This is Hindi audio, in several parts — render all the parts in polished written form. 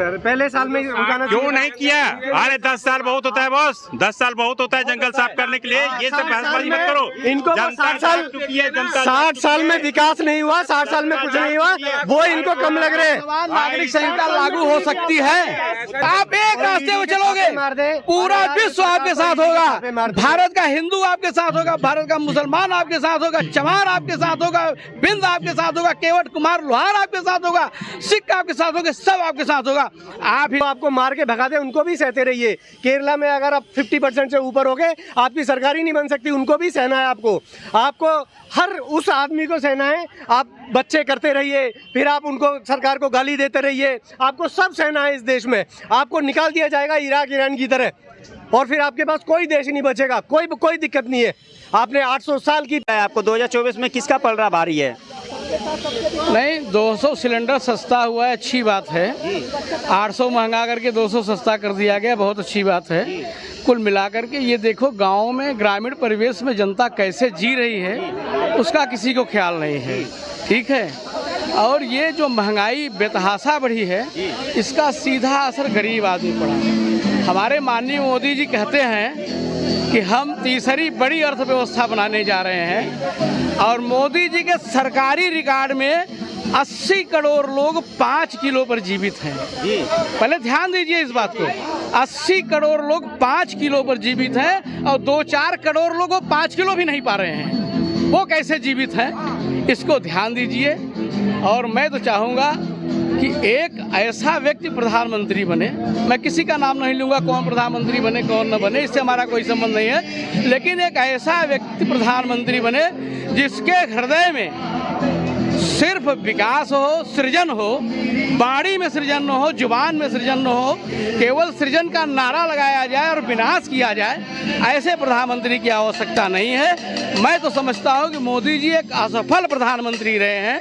सर, पहले साल में उठाना क्यों नहीं किया? अरे 10 साल बहुत होता है बॉस, 10 साल बहुत होता है जंगल साफ करने के लिए। ये सब बहसबाजी मत करो। इनको 60 साल में विकास नहीं हुआ, 60 साल में कुछ नहीं हुआ, वो इनको कम लग रहे हैं। नागरिक संहिता लागू हो सकती है। आप एक रास्ते में चलोगे, पूरा विश्व आपके साथ होगा। भारत का हिंदू आपके साथ होगा, भारत का मुसलमान आपके साथ होगा, चमार आपके साथ होगा, बिंद आपके साथ होगा, केवट कुमार लोहार आपके साथ होगा, सिख आपके साथ होगा, सब आपके साथ होगा। आप ही आपको मार के भगा दे, उनको भी सहते रहिए। केरला में अगर आप 50% से ऊपर हो गए, आपकी सरकार ही नहीं बन सकती, उनको भी सहना है। आपको हर उस आदमी को सहना है। आप बच्चे करते रहिए, फिर आप उनको सरकार को गाली देते रहिए, आपको सब सहना है। इस देश में आपको निकाल दिया जाएगा इराक ईरान की तरह, और फिर आपके पास कोई देश नहीं बचेगा। कोई दिक्कत नहीं है। आपने 800 साल की, आपको 2024 में किसका पलड़ा भारी है? नहीं, 200 सिलेंडर सस्ता हुआ है, अच्छी बात है। 800 महंगा करके 200 सस्ता कर दिया गया, बहुत अच्छी बात है। कुल मिलाकर के ये देखो, गाँव में ग्रामीण परिवेश में जनता कैसे जी रही है उसका किसी को ख्याल नहीं है। ठीक है, और ये जो महंगाई बेतहाशा बढ़ी है, इसका सीधा असर गरीब आदमी पड़ा। हमारे माननीय मोदी जी कहते हैं कि हम तीसरी बड़ी अर्थव्यवस्था बनाने जा रहे हैं, और मोदी जी के सरकारी रिकॉर्ड में 80 करोड़ लोग 5 किलो पर जीवित हैं। पहले ध्यान दीजिए इस बात को, 80 करोड़ लोग 5 किलो पर जीवित हैं, और 2-4 करोड़ लोग 5 किलो भी नहीं पा रहे हैं। वो कैसे जीवित हैं, इसको ध्यान दीजिए। और मैं तो चाहूँगा कि एक ऐसा व्यक्ति प्रधानमंत्री बने, मैं किसी का नाम नहीं लूँगा, कौन प्रधानमंत्री बने कौन न बने, इससे हमारा कोई संबंध नहीं है, लेकिन एक ऐसा व्यक्ति प्रधानमंत्री बने जिसके हृदय में सिर्फ विकास हो, सृजन हो, वाणी में सृजन न हो, जुबान में सृजन न हो, केवल सृजन का नारा लगाया जाए और विनाश किया जाए, ऐसे प्रधानमंत्री की आवश्यकता नहीं है। मैं तो समझता हूँ कि मोदी जी एक असफल प्रधानमंत्री रहे हैं,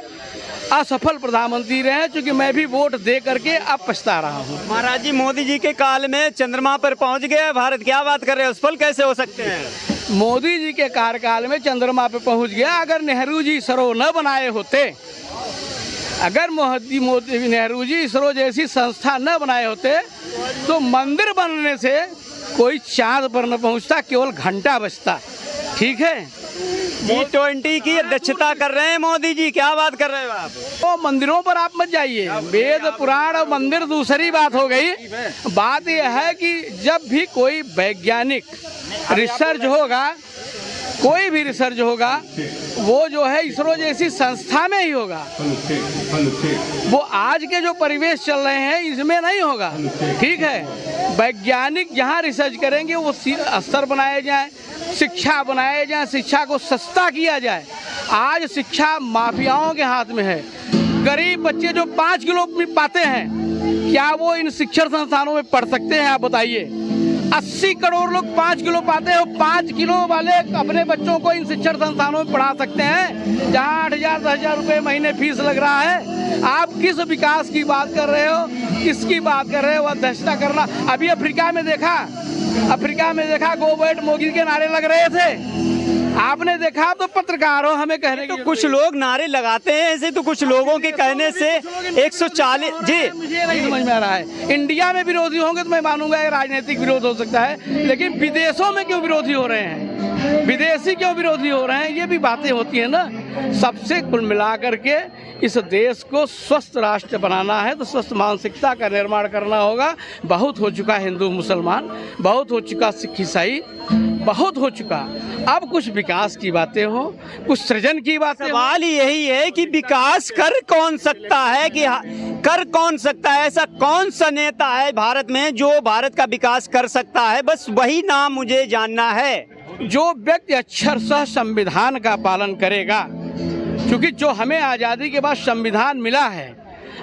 असफल प्रधानमंत्री रहे हैं, क्योंकि मैं भी वोट दे करके अब पछता रहा हूँ। महाराज जी, मोदी जी के काल में चंद्रमा पर पहुंच गया भारत, क्या बात कर रहे हैं? असफल कैसे हो सकते हैं? मोदी जी के कार्यकाल में चंद्रमा पे पहुंच गया। अगर नेहरू जी इसरो न बनाए होते, अगर नेहरू जी इसरो जैसी संस्था न बनाए होते, तो मंदिर बनने से कोई चांद पर न पहुंचता, केवल घंटा बजता। ठीक है, G20 की अध्यक्षता कर रहे हैं मोदी जी, क्या बात कर रहे हो आप? तो मंदिरों पर आप मत जाइए, वेद पुराण और मंदिर दूसरी बात हो गई। बात यह है कि जब भी कोई वैज्ञानिक रिसर्च होगा, कोई भी रिसर्च होगा, वो जो है इसरो जैसी संस्था में ही होगा। वो आज के जो परिवेश चल रहे हैं इसमें नहीं होगा। ठीक है, वैज्ञानिक जहाँ रिसर्च करेंगे वो स्तर बनाए जाए, शिक्षा बनाए जाए, शिक्षा को सस्ता किया जाए। आज शिक्षा माफियाओं के हाथ में है। गरीब बच्चे जो 5 किलो पाते हैं, क्या वो इन शिक्षण संस्थानों में पढ़ सकते हैं? आप बताइए। 80 करोड़ लोग 5 किलो पाते हैं, 5 किलो वाले अपने बच्चों को इन शिक्षण संस्थानों में पढ़ा सकते हैं, जहाँ 8,000-10,000 रुपये महीने फीस लग रहा है। आप किस विकास की बात कर रहे हो, किसकी बात कर रहे हो? अध्यक्षता करना, अभी अफ्रीका में देखा गो बैट मोगी के नारे लग रहे थे, आपने देखा? तो पत्रकारों हमें कहने तो कुछ लोग नारे लगाते हैं ऐसे, तो कुछ लोगों के कहने से 140 जी मुझे नहीं समझ में आ रहा है। इंडिया में विरोधी होंगे तो मैं मानूंगा राजनीतिक विरोध हो सकता है, लेकिन विदेशों में क्यों विरोधी हो रहे हैं, विदेशी क्यों विरोधी हो रहे हैं, ये भी बातें होती है ना। सबसे कुल मिलाकर के इस देश को स्वस्थ राष्ट्र बनाना है तो स्वस्थ मानसिकता का निर्माण करना होगा। बहुत हो चुका हिंदू मुसलमान, बहुत हो चुका सिख ईसाई, बहुत हो चुका। अब कुछ विकास की बातें हो, कुछ सृजन की बातें। सवाल यही है कि विकास कर कौन सकता है, कि कर कौन सकता है? ऐसा कौन सा नेता है भारत में जो भारत का विकास कर सकता है? बस वही नाम मुझे जानना है। जो व्यक्ति अक्षरशः संविधान का पालन करेगा, क्योंकि जो हमें आज़ादी के बाद संविधान मिला है,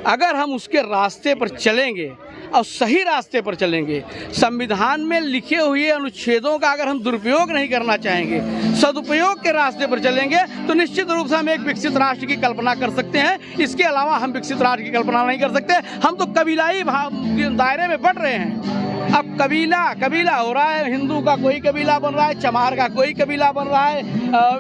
अगर हम उसके रास्ते पर चलेंगे और सही रास्ते पर चलेंगे, संविधान में लिखे हुए अनुच्छेदों का अगर हम दुरुपयोग नहीं करना चाहेंगे, सदुपयोग के रास्ते पर चलेंगे, तो निश्चित रूप से हम एक विकसित राष्ट्र की कल्पना कर सकते हैं। इसके अलावा हम विकसित राष्ट्र की कल्पना नहीं कर सकते। हम तो कबीलाई दायरे में बढ़ रहे हैं। अब कबीला हो रहा है, हिंदू का कोई कबीला बन रहा है, चमार का कोई कबीला बन रहा है,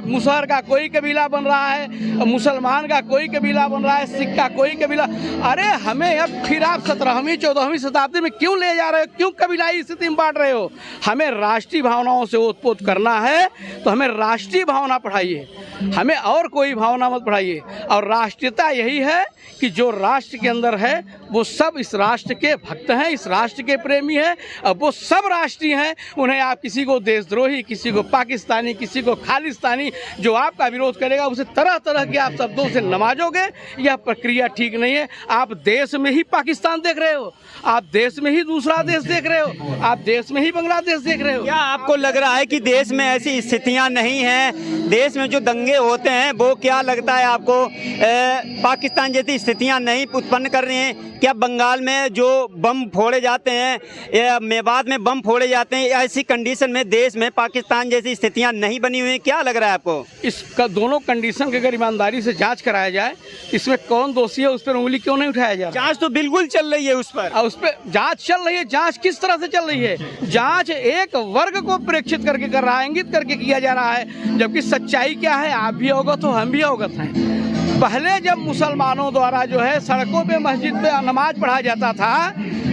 मुसहर का कोई कबीला बन रहा है, मुसलमान का कोई कबीला बन रहा है, सिख का कोई कबीला। अरे हमें अब फिर आप 17वीं 14 16वीं शताब्दी में क्यों ले जा रहे हो, क्यों कबीलाई स्थिति में बांट रहे हो? हमें राष्ट्रीय भावनाओं से ओतप्रोत करना है तो हमें राष्ट्रीय भावना पढ़ाइए, हमें और कोई भावना मत पढ़ाइए। और राष्ट्रीयता यही है कि जो राष्ट्र के अंदर है वो सब इस राष्ट्र के भक्त हैं, इस राष्ट्र के प्रेमी हैं, और वो सब राष्ट्रीय हैं। उन्हें आप किसी को देशद्रोही, किसी को पाकिस्तानी, किसी को खालिस्तानी जो आपका विरोध करेगा उसे तरह तरह के आप शब्दों से नवाजोगे। यह प्रक्रिया ठीक नहीं है। आप देश में ही पाकिस्तान देख रहे हो, आप देश में ही दूसरा देश देख रहे हो, आप देश में ही बांग्लादेश देख रहे हो। क्या आपको लग रहा है कि देश में ऐसी स्थितियां नहीं हैं? देश में जो दंगे होते हैं वो क्या लगता है आपको पाकिस्तान जैसी स्थितियां नहीं उत्पन्न कर रही हैं? क्या बंगाल में जो बम फोड़े जाते हैं या मेवात में बम फोड़े जाते हैं, ऐसी कंडीशन में देश में पाकिस्तान जैसी स्थितियां नहीं बनी हुई? क्या लग रहा है आपको? इसका दोनों कंडीशन की अगर ईमानदारी से जांच कराया जाए, इसमें कौन दोषी है उस पर उंगली क्यों नहीं उठाया जा रहा? जांच तो बिल्कुल चल रही है उस पर। उस पर जांच चल रही है। जांच किस तरह से चल रही है? जांच एक वर्ग को प्रेक्षित करके कर रहा है, इंगित करके किया जा रहा है, जबकि सच्चाई क्या है आप भी अवगत हो, हम भी अवगत हैं। पहले जब मुसलमानों द्वारा जो है सड़कों पे मस्जिद पे नमाज पढ़ा जाता था,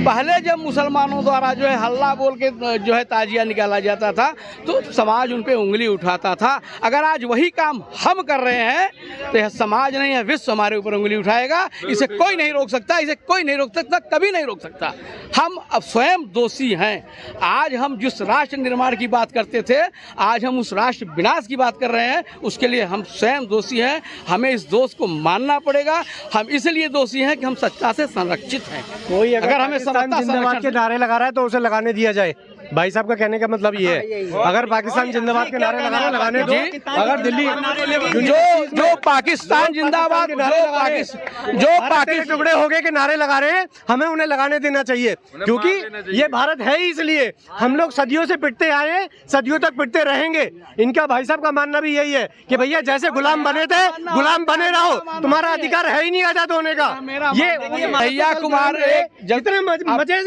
पहले जब मुसलमानों द्वारा जो है हल्ला बोल के जो है ताजिया निकाला जाता था तो समाज उन पे उंगली उठाता था। अगर आज वही काम हम कर रहे हैं तो यह समाज नहीं है, विश्व हमारे ऊपर उंगली उठाएगा। इसे कोई नहीं रोक सकता, इसे कोई नहीं रोक सकता, कभी नहीं रोक सकता। हम अब स्वयं दोषी हैं। आज हम जिस राष्ट्र निर्माण की बात करते थे, आज हम उस राष्ट्र विनाश की बात कर रहे हैं, उसके लिए हम स्वयं दोषी हैं। हमें इस दोष को मानना पड़ेगा। हम इसलिए दोषी हैं कि हम सत्ता से संरक्षित हैं। कोई अगर हमें जिंदाबाद के नारे लगा रहा है तो उसे लगाने दिया जाए। भाई साहब का कहने का मतलब ये है, अगर पाकिस्तान जिंदाबाद के नारे लगाने दो, अगर दिल्ली जो पाकिस्तान जिंदाबाद जो पाकिस्तान टुकड़े हो गए के नारे लगा रहे हैं, हमें उन्हें लगाने देना चाहिए, क्योंकि ये भारत है ही इसलिए। हम लोग सदियों से पिटते आए हैं, सदियों तक पिटते रहेंगे। इनका भाई साहब का मानना भी यही है कि भैया जैसे गुलाम बने थे गुलाम बने रहो, तुम्हारा अधिकार है ही नहीं आजाद होने का। ये भैया कुमार जितने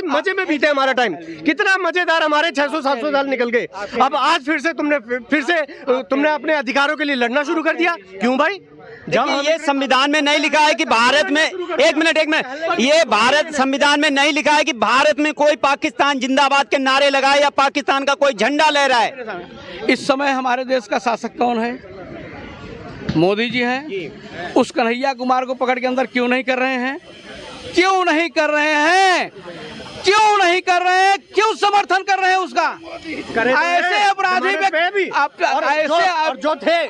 मजे में बीते हमारा टाइम, कितना मजेदार हमारे 600-700 साल निकल गए। अब आज फिर से तुमने अपने अधिकारों के लिए लड़ना शुरू कर दिया। क्यों भाई? जब ये संविधान में नहीं लिखा है कि भारत में एक मिनट ये भारत संविधान में नहीं लिखा है कि भारत में कोई पाकिस्तान जिंदाबाद के नारे लगाए या पाकिस्तान का कोई झंडा लहराए। इस समय हमारे देश का शासक कौन है? मोदी जी हैं। उस कन्हैया कुमार को पकड़ के अंदर क्यों नहीं कर रहे हैं? क्यों नहीं कर रहे हैं? क्यों नहीं कर रहे हैं? क्यों समर्थन कर रहे हैं उसका? ऐसे अपराधी व्यक्ति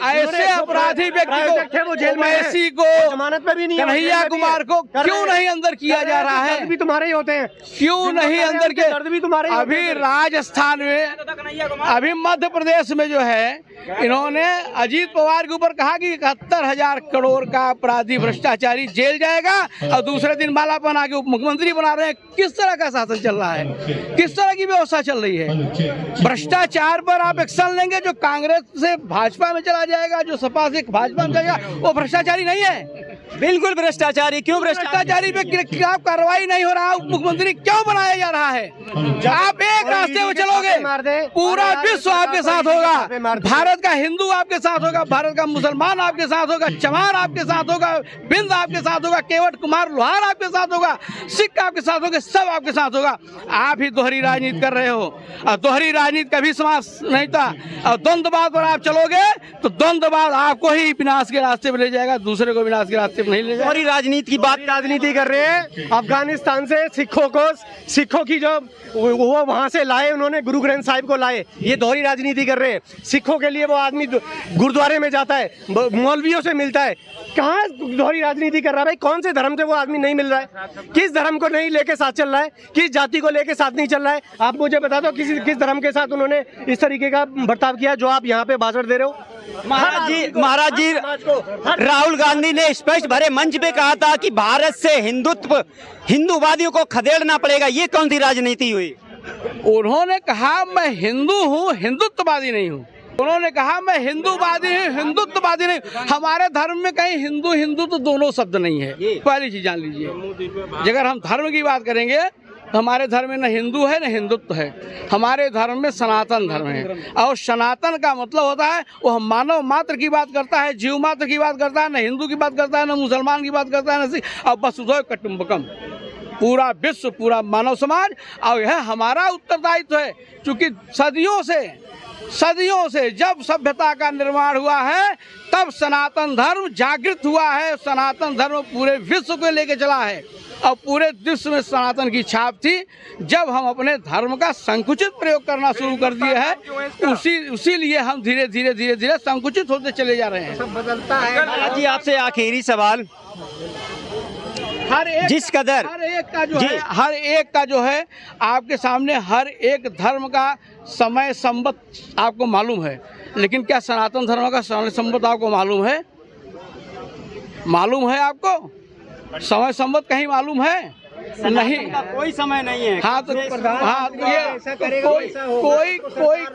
ऐसे अपराधी व्यक्ति को जेल में, ऐसी को जमानत पे भी नहीं, कन्हैया कुमार को क्यों नहीं अंदर किया जा रहा है? भी तुम्हारे ही होते हैं, क्यों नहीं अंदर के? दर्द भी तुम्हारे। अभी राजस्थान में, अभी मध्य प्रदेश में जो है इन्होंने अजीत पवार के ऊपर कहा कि 71,000 करोड़ का अपराधी भ्रष्टाचारी जेल जाएगा, और दूसरे दिन माला पहना के उप मुख्यमंत्री बना रहे हैं। किस तरह का शासन चल रहा है? किस तरह की व्यवस्था चल रही है? भ्रष्टाचार पर आप एक्शन लेंगे, जो कांग्रेस से भाजपा में चला जाएगा, जो सपा से भाजपा में जाएगा, वो भ्रष्टाचारी नहीं है। बिल्कुल भ्रष्टाचारी। क्यों भ्रष्टाचारी पे खिलाफ कार्रवाई नहीं हो रहा? उप मुख्यमंत्री क्यों बनाया जा रहा है? आप एक रास्ते में चलोगे, पूरा विश्व आपके साथ होगा। भारत का हिंदू आपके साथ होगा, भारत का मुसलमान आपके साथ होगा, चमार आपके साथ होगा, बिंद आपके साथ होगा, केवट कुमार लोहार आपके साथ होगा, सिख आपके साथ होगा, सब आपके साथ होगा। आप ही दोहरी राजनीति कर रहे हो, और दोहरी राजनीति कभी समाज नहीं था। और द्वंद्ववाद पर आप चलोगे तो द्वंद्ववाद आपको ही विनाश के रास्ते पर ले जाएगा, दूसरे को विनाश के रास्ते पर नहीं ले जाएगा। दोहरी राजनीति की बात राजनीति कर रहे हैं। अफगानिस्तान से सिखों की जो वो वहां से लाए, उन्होंने गुरु ग्रंथ साहिब को लाए, ये दोहरी राजनीति कर रहे हैं। सिखों के लिए वो आदमी गुरुद्वारे में जाता है, मौलवियों से मिलता है। कहाँ दोहरी राजनीति कर रहा है भाई? कौन से धर्म से वो आदमी नहीं मिल रहा है? किस धर्म को नहीं लेके साथ चल रहा है? किस जाति को लेके साथ नहीं चल रहा है? आप मुझे बता दो किस धर्म के साथ उन्होंने इस तरीके का बर्ताव किया जो आप यहाँ पे भाषण दे रहे हो? महाराज जी राहुल गांधी ने स्पष्ट भरे मंच पे कहा था कि भारत से हिंदूवादियों को खदेड़ना पड़ेगा। ये कौन सी राजनीति हुई? उन्होंने कहा मैं हिंदू हूँ, हिंदुत्ववादी नहीं हूँ। उन्होंने कहा मैं हिंदूवादी हूँ, हिंदुत्ववादी नहीं। हमारे धर्म में कहीं हिंदू तो दोनों शब्द नहीं है। पहली चीज जान लीजिए। अगर हम धर्म की बात करेंगे तो हमारे धर्म में न हिंदू है न हिंदुत्व है। हमारे धर्म में सनातन धर्म है, और सनातन का मतलब होता है वो मानव मात्र की बात करता है, जीव मात्र की बात करता है, न हिंदू की बात करता है, न मुसलमान की बात करता है, न सिख। अब वसुधैव कुटुंबकम, पूरा विश्व, पूरा मानव समाज, और यह हमारा उत्तरदायित्व है, क्योंकि सदियों से जब सभ्यता का निर्माण हुआ है तब सनातन धर्म जागृत हुआ है। सनातन धर्म पूरे विश्व को लेके चला है और पूरे विश्व में सनातन की छाप थी। जब हम अपने धर्म का संकुचित प्रयोग करना शुरू कर दिए हैं, उसीलिए हम धीरे धीरे संकुचित होते चले जा रहे हैं। सब बदलता है। जी आपसे आखिरी सवाल, हर एक का जो है आपके सामने हर एक धर्म का समय संवत आपको मालूम है, लेकिन क्या सनातन धर्म का समय संवत आपको मालूम है? मालूम है आपको? समय संवत कहीं मालूम है? नहीं, कोई समय नहीं है। हाँ तो ये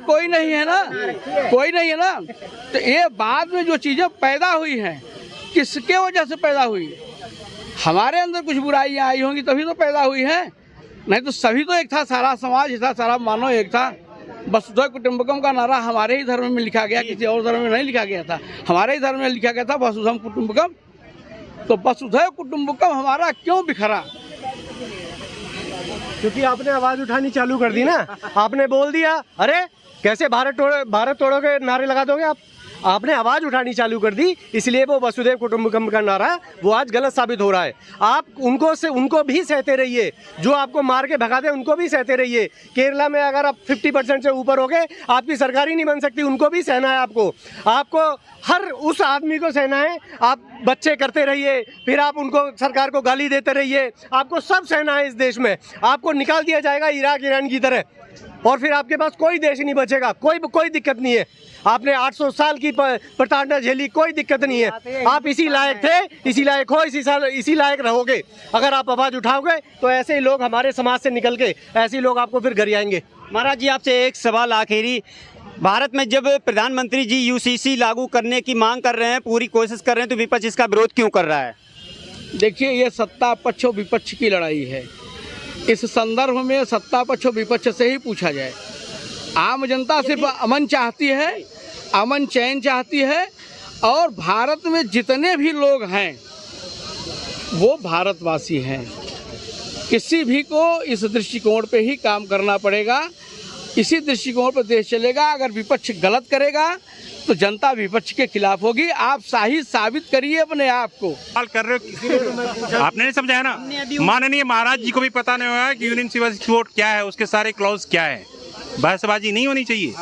कोई नहीं है ना, कोई नहीं है ना। तो ये बाद में जो चीजें पैदा हुई हैं, किसके वजह से पैदा हुई? हमारे अंदर कुछ बुराइयां आई होंगी तभी तो पैदा हुई है, नहीं तो सभी तो एक था, सारा समाज था, सारा मानव एक था। वसुधैव कुटुंबकम का नारा हमारे ही धर्म में लिखा गया, किसी और धर्म में नहीं लिखा गया था। हमारे ही धर्म में लिखा गया था वसुधैव कुटुंबकम। तो वसुधैव कुटुंबकम हमारा क्यों बिखरा? क्योंकि आपने आवाज उठानी चालू कर दी ना। आपने बोल दिया, अरे कैसे भारत तोड़ोगे नारे लगा दोगे आप। आपने आवाज उठानी चालू कर दी, इसलिए वो वसुधैव कुटुंबकम का नारा वो आज गलत साबित हो रहा है। आप उनको भी सहते रहिए, जो आपको मार के भगा दे उनको भी सहते रहिए। केरला में अगर आप 50% से ऊपर हो गए, आपकी सरकार ही नहीं बन सकती, उनको भी सहना है। आपको हर उस आदमी को सहना है। आप बच्चे करते रहिए, फिर आप उनको सरकार को गाली देते रहिए, आपको सब सहना है। इस देश में आपको निकाल दिया जाएगा इराक ईरान की तरह, और फिर आपके पास कोई देश नहीं बचेगा। कोई दिक्कत नहीं है। आपने 800 साल की प्रताड़ना झेली, कोई दिक्कत नहीं है। आप इसी लायक थे, इसी लायक हो, इसी लायक रहोगे। अगर आप आवाज उठाओगे तो ऐसे ही लोग हमारे समाज से निकल के ऐसे ही लोग आपको फिर घर आएंगे। महाराज जी आपसे एक सवाल आखिरी, भारत में जब प्रधानमंत्री जी यूसीसी लागू करने की मांग कर रहे हैं, पूरी कोशिश कर रहे हैं, तो विपक्ष इसका विरोध क्यों कर रहा है? देखिए, ये सत्ता पक्ष और विपक्ष की लड़ाई है। इस संदर्भ में सत्ता पक्ष और विपक्ष से ही पूछा जाए। आम जनता सिर्फ अमन चाहती है, अमन चैन चाहती है, और भारत में जितने भी लोग हैं वो भारतवासी हैं। किसी भी को इस दृष्टिकोण पे ही काम करना पड़ेगा, इसी दृष्टिकोण पर देश चलेगा। अगर विपक्ष गलत करेगा तो जनता विपक्ष के खिलाफ होगी। आप सही साबित करिए अपने आप को। सवाल कर रहे हो, आपने नहीं समझाया ना। माननीय महाराज जी को भी पता नहीं होगा कि यूनियन सिविल कोड क्या है, उसके सारे क्लॉज क्या है। बहसबाजी नहीं होनी चाहिए,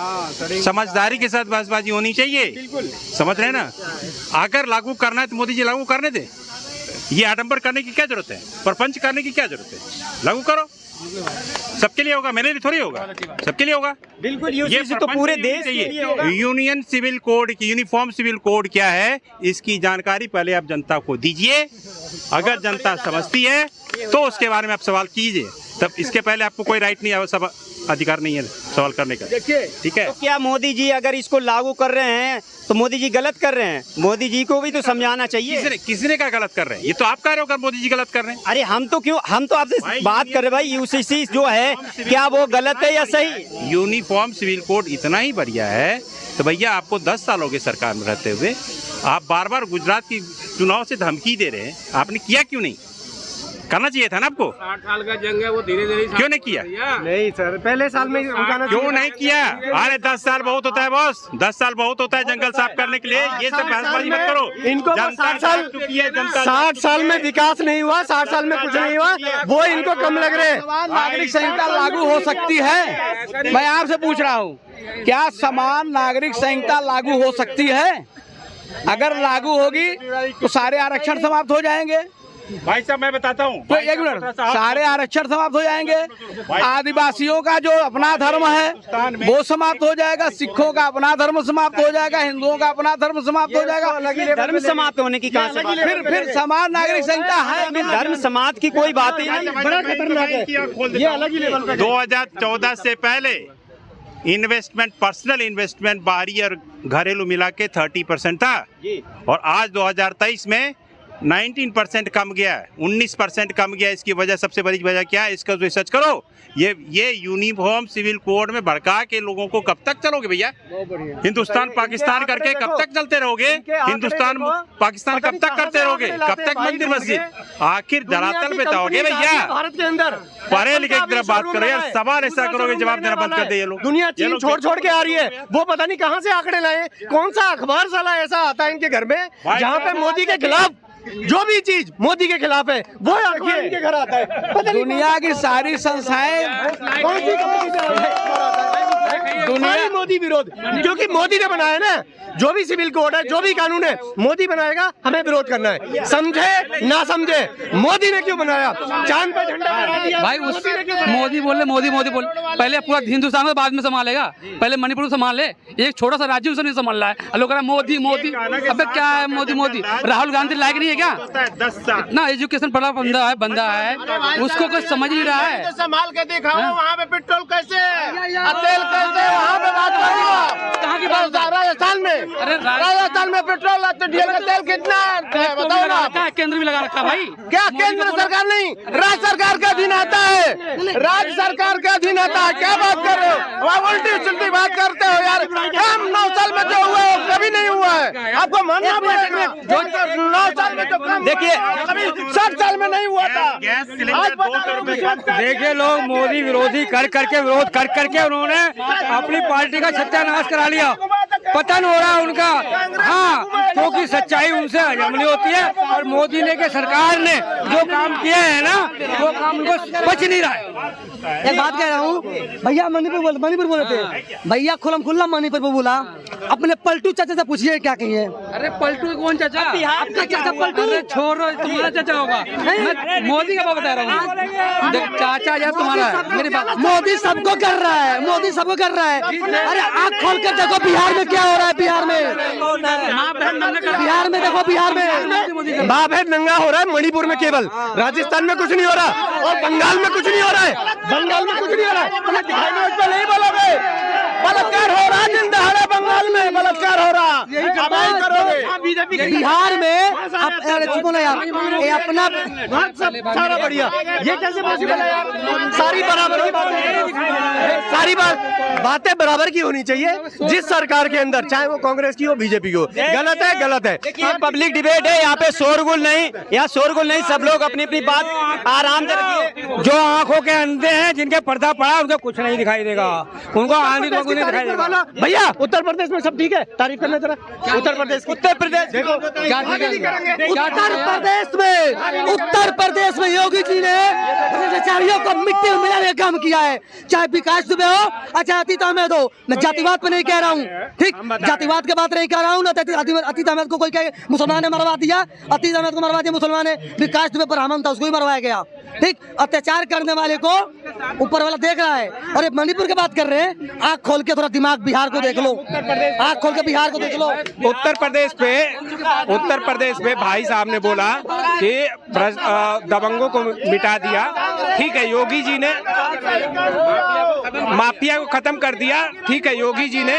समझदारी के साथ बहसबाजी होनी चाहिए। समझ रहे ना? अगर लागू करना है तो मोदी जी लागू करने दे। ये आडंबर करने की क्या जरूरत है, प्रपंच करने की क्या जरूरत है? लागू करो, सबके लिए होगा, मेरे लिए थोड़ी होगा, सबके लिए होगा। बिल्कुल, ये तो पूरे देश के लिए होगा। यूनियन सिविल कोड की, यूनिफॉर्म सिविल कोड क्या है, इसकी जानकारी पहले आप जनता को दीजिए। अगर जनता समझती है तो उसके बारे में आप सवाल कीजिए, तब इसके पहले आपको कोई राइट नहीं है, सब अधिकार नहीं है सवाल करने का। देखिए, ठीक है। तो क्या मोदी जी अगर इसको लागू कर रहे हैं तो मोदी जी गलत कर रहे हैं? मोदी जी को भी तो समझाना चाहिए। किसने का गलत कर रहे हैं? ये तो आप कह रहे हो कि मोदी जी गलत कर रहे हैं। अरे हम तो आपसे बात कर रहे हैं भाई, यूसीसी जो है क्या वो गलत है या सही? यूनिफॉर्म सिविल कोड इतना ही बढ़िया है तो भैया आपको 10 साल हो गए सरकार में रहते हुए, आप बार बार गुजरात की चुनाव से धमकी दे रहे हैं। आपने किया क्यों नहीं? करना चाहिए था ना आपको। 60 साल का जंग है, वो धीरे-धीरे क्यों नहीं किया? नहीं सर, पहले साल में क्यों नहीं किया? अरे 10 साल बहुत होता है बॉस, 10 साल बहुत होता है जंगल साफ करने के लिए। ये सब बहसबाजी मत करो। इनको 60 साल में विकास नहीं हुआ, 60 साल में कुछ नहीं हुआ, वो इनको कम लग रहे हैं। समान नागरिक संहिता लागू हो सकती है? मैं आपसे पूछ रहा हूँ, क्या समान नागरिक संहिता लागू हो सकती है? अगर लागू होगी तो सारे आरक्षण समाप्त हो जाएंगे। भाई साहब मैं बताता हूँ, तो एक मिनट, सारे आरक्षण समाप्त हो जाएंगे। आदिवासियों का जो अपना धर्म है वो समाप्त हो जाएगा, सिखों का अपना धर्म समाप्त हो जाएगा, हिंदुओं का अपना धर्म समाप्त हो जाएगा। धर्म समाप्त होने की कहां से बात? फिर समान नागरिक संहिता है। धर्म समाप्त की कोई बात ही नहीं। बड़ा खतरनाक है, ये अलग ही लेवल का। 2014 से पहले इन्वेस्टमेंट, पर्सनल इन्वेस्टमेंट बाहरी और घरेलू मिला के 30% था, और आज 2023 में 19% कम गया है, 19% कम गया। इसकी वजह, सबसे बड़ी वजह क्या है? इसका रिसर्च करो। ये यूनिफॉर्म सिविल कोड में भड़का के लोगों को कब तक चलोगे भैया? हिंदुस्तान पाकिस्तान करके कब तक चलते रहोगे? हिंदुस्तान पाकिस्तान कब तक करते रहोगे? कब तक मंदिर मस्जिद? आखिर धरातल पे आओगे भैया? भारत के अंदर पढ़े लिखे की तरफ बात करो यार, सवाल ऐसा करोगे जवाब देना बंद कर दे ये लोग। दुनिया चीन छोड़ के आ रही है, वो पता नहीं कहाँ से आंकड़े लाए। कौन सा अखबार साला ऐसा आता है इनके घर में जहाँ पे मोदी के खिलाफ जो भी चीज मोदी के खिलाफ है वो अखबार इनके घर आता है। दुनिया की सारी संस्थाएं कौन सी दुनिया मोदी विरोध, क्योंकि मोदी ने बनाया ना। जो भी सिविल कोड है, जो भी कानून है, मोदी बनाएगा, हमें विरोध करना है। समझे ना समझे, मोदी ने क्यों बनाया? चांद पे झंडा लहरा दिया भाई। उस मोदी बोले मोदी बोले, पहले पूरा हिंदुस्तान को बाद में संभालेगा, पहले मणिपुर को संभाल ले। एक छोटा सा राज्य उसे नहीं संभाल रहा है, लोग कह रहा मोदी मोदी। अबे क्या है मोदी? राहुल गांधी लायक नहीं है क्या? इतना एजुकेशन पढ़ा बंदा है, उसको कुछ समझ नहीं रहा है। संभाल के दिखाओ वहाँ पे पेट्रोल कैसे है, तेल कैसे है, वहाँ पे बात करो। कहाँ की बात? राजस्थान में, अरे राजस्थान में पेट्रोल डीजल का तेल कितना है बताओ ना। केंद्र भी लगा रखा भाई। क्या केंद्र सरकार नहीं, राज्य सरकार का अधीन आता है, राज्य सरकार का अधीन आता है। क्या बात कर रहे हो? वहाँ उल्टी सुलटी बात करते हो यार। हम 9 साल में जो हुआ है वो कभी नहीं हुआ है, आपको मानना पड़ेगा। 9 साल में तो देखिए, कभी 60 साल में नहीं हुआ था। गैस सिलेंडर 200 रुपए का। देखिए, लोग मोदी विरोधी कर करके विरोध कर करके उन्होंने अपनी पार्टी का सत्यानाश करा लिया। पतन हो रहा है उनका। हाँ, क्योंकि सच्चाई उनसे हजम नहीं होती है, और मोदी ने के सरकार ने जो काम किए हैं ना, वो काम उनको बच नहीं रहा है। एक बात कह रहा हूँ भैया, मणिपुर बोले थे भैया, खुल्ला खुल्ला मणिपुर में बोला। अपने पलटू चाचा से पूछिए क्या कहिए। अरे पलटू कौन चाचा? आपका चाचा पलटू? अरे छोड़ो, तुम्हारा चाचा होगा। मैं मोदी का बता रहा हूँ। चाचा यार तुम्हारा है, मेरी बात। मोदी सबको कर रहा है, मोदी सबको कर रहा है। अरे आँख खोल कर देखो बिहार में क्या हो रहा है। बिहार में देखो, बिहार में बाप है नंगा हो रहा है। मणिपुर में केवल, राजस्थान में कुछ नहीं हो रहा, और बंगाल में कुछ नहीं हो रहा है। बंगाल में कुछ नहीं हो रहा है। नहीं बोलोगे, बलात्कार हो रहा है दिन दहाड़े, बंगाल में बलात्कार हो रहा। बिहार में चुको ना यार, ये अपना सारा बढ़िया। ये कैसे पॉसिबल है यार? सारी बराबर की बातें, सारी बातें बराबर की होनी चाहिए जिस सरकार के अंदर, चाहे वो कांग्रेस की हो बीजेपी की हो। गलत है, गलत है। देखिए, पब्लिक डिबेट है, यहाँ पे शोरगुल नहीं, यहाँ शोरगुल नहीं। सब लोग अपनी अपनी बात आराम से रखिए। जो आंखों के अंधे हैं, जिनके पर्दा पड़ा, उनको कुछ नहीं दिखाई देगा। उनको आंधी नहीं दिखाई देगा। भैया उत्तर प्रदेश में सब ठीक है, तारीफ करना जरा। उत्तर प्रदेश देखो क्या उत्तर प्रदेश में योगी जी ने भ्रष्टाचारियों को मिट्टी में मिलाने का काम किया है। चाहे विकास दुबे हो, अच्छा अतीत अहमद हो। मैं जातिवाद पे नहीं कह रहा हूँ, ठीक, जातिवाद की बात नहीं कर रहा हूँ ना। अतीत अहमद को कोई कहे मुसलमान ने मरवा दिया, अतीत अहमद को मरवा दिया मुसलमान ने। विकास दुबे पर हमन था, उसको भी मरवाया गया, ठीक। अत्याचार करने वाले को ऊपर वाला देख रहा है। और ये मणिपुर की बात कर रहे हैं, आँख खोल के थोड़ा दिमाग बिहार को देख लो, आँख खोल के बिहार को देख लो। उत्तर प्रदेश पे भाई साहब ने बोला कि दबंगों को मिटा दिया, ठीक है। योगी जी ने माफिया को खत्म कर दिया, ठीक है। योगी जी ने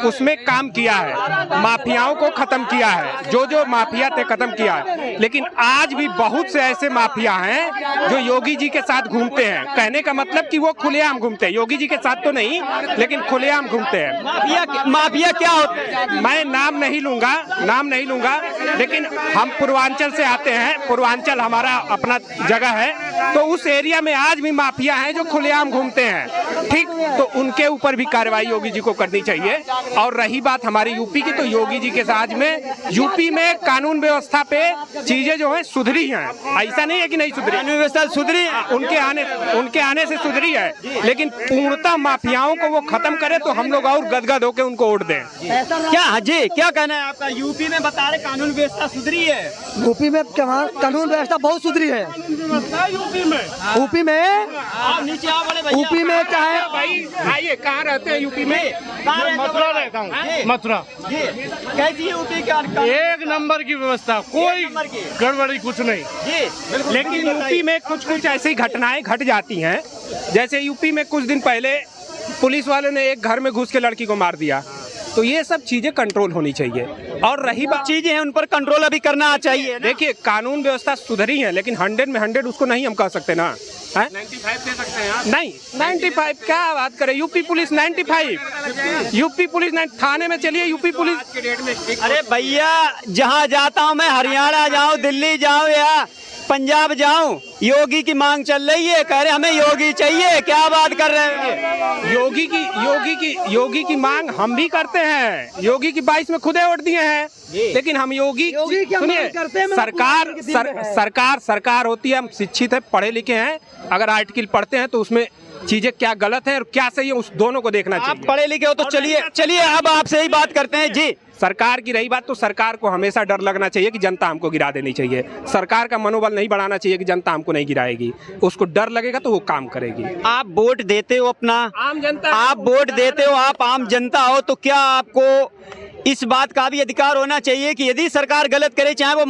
उसमें काम किया है, माफियाओं को खत्म किया है, जो माफिया थे खत्म किया है। लेकिन आज भी बहुत से ऐसे माफिया हैं जो योगी जी के साथ घूमते हैं। कहने का मतलब कि वो खुलेआम घूमते हैं, योगी जी के साथ तो नहीं, लेकिन खुलेआम घूमते हैं। माफिया क्या होता है? मैं नाम नहीं लूंगा, लेकिन हम पूर्वांचल से आते हैं, पूर्वांचल हमारा अपना जगह है, तो उस एरिया में आज भी माफिया हैं जो खुलेआम घूमते हैं, ठीक। तो उनके ऊपर भी कार्रवाई योगी जी को करनी चाहिए। और रही बात हमारी यूपी की, तो योगी जी के साथ में यूपी में कानून व्यवस्था पे चीजें जो है सुधरी हैं। ऐसा नहीं है कि नहीं सुधरी, कानून व्यवस्था सुधरी, उनके आने से सुधरी है, लेकिन पूर्णतः माफियाओं को वो खत्म करे तो हम लोग और गदगद होकर उनको वोट दें। क्या हाजी क्या कहना है आपका? यूपी में बता रहे कानून व्यवस्था सुधरी है। यूपी में कानून व्यवस्था बहुत सुधरी है। यूपी में चाहे भाई आइए, कहाँ रहते हैं यूपी में? मथुरा रहता हूँ, मथुरा। कैसी यूपी का? एक नंबर की व्यवस्था, कोई गड़बड़ी कुछ नहीं। लेकिन यूपी में कुछ ऐसी घटनाएं घट जाती हैं, जैसे यूपी में कुछ दिन पहले पुलिस वाले ने एक घर में घुस के लड़की को मार दिया, तो ये सब चीजें कंट्रोल होनी चाहिए। और रही बात चीजें हैं उन पर कंट्रोल अभी करना चाहिए ना। देखिए कानून व्यवस्था सुधरी है, लेकिन 100 में 100 उसको नहीं हम कह सकते ना, है 95 दे सकते हैं आप? नहीं 95 क्या बात करें, यूपी पुलिस 95, यूपी पुलिस थाने में चलिए, यूपी पुलिस। अरे भैया जहाँ जाता हूँ मैं, हरियाणा जाऊँ, दिल्ली जाऊँ या पंजाब जाऊं, योगी की मांग चल रही है, कह रहे हमें योगी चाहिए। क्या बात कर रहे हैं? योगी की मांग हम भी करते हैं, योगी की 22 में खुदे वोट दिए हैं, लेकिन हम योगी सुनिए, सरकार होती है, हम शिक्षित है, पढ़े लिखे हैं, अगर आर्टिकल पढ़ते हैं तो उसमें चीजें क्या गलत है और क्या सही है उस दोनों को देखना चाहिए। आप पढ़े लिखे हो तो चलिए अब आपसे ही बात करते हैं जी। सरकार की रही बात, तो सरकार को हमेशा डर लगना चाहिए कि जनता हमको गिरा देनी चाहिए। सरकार का मनोबल नहीं बढ़ाना चाहिए कि जनता हमको नहीं गिराएगी, उसको डर लगेगा तो वो काम करेगी। आप वोट देते हो अपना, आम जनता, आप वोट देते हो, आप आम जनता हो, तो क्या आपको इस बात का भी अधिकार होना चाहिए कि यदि सरकार गलत करे, चाहे वो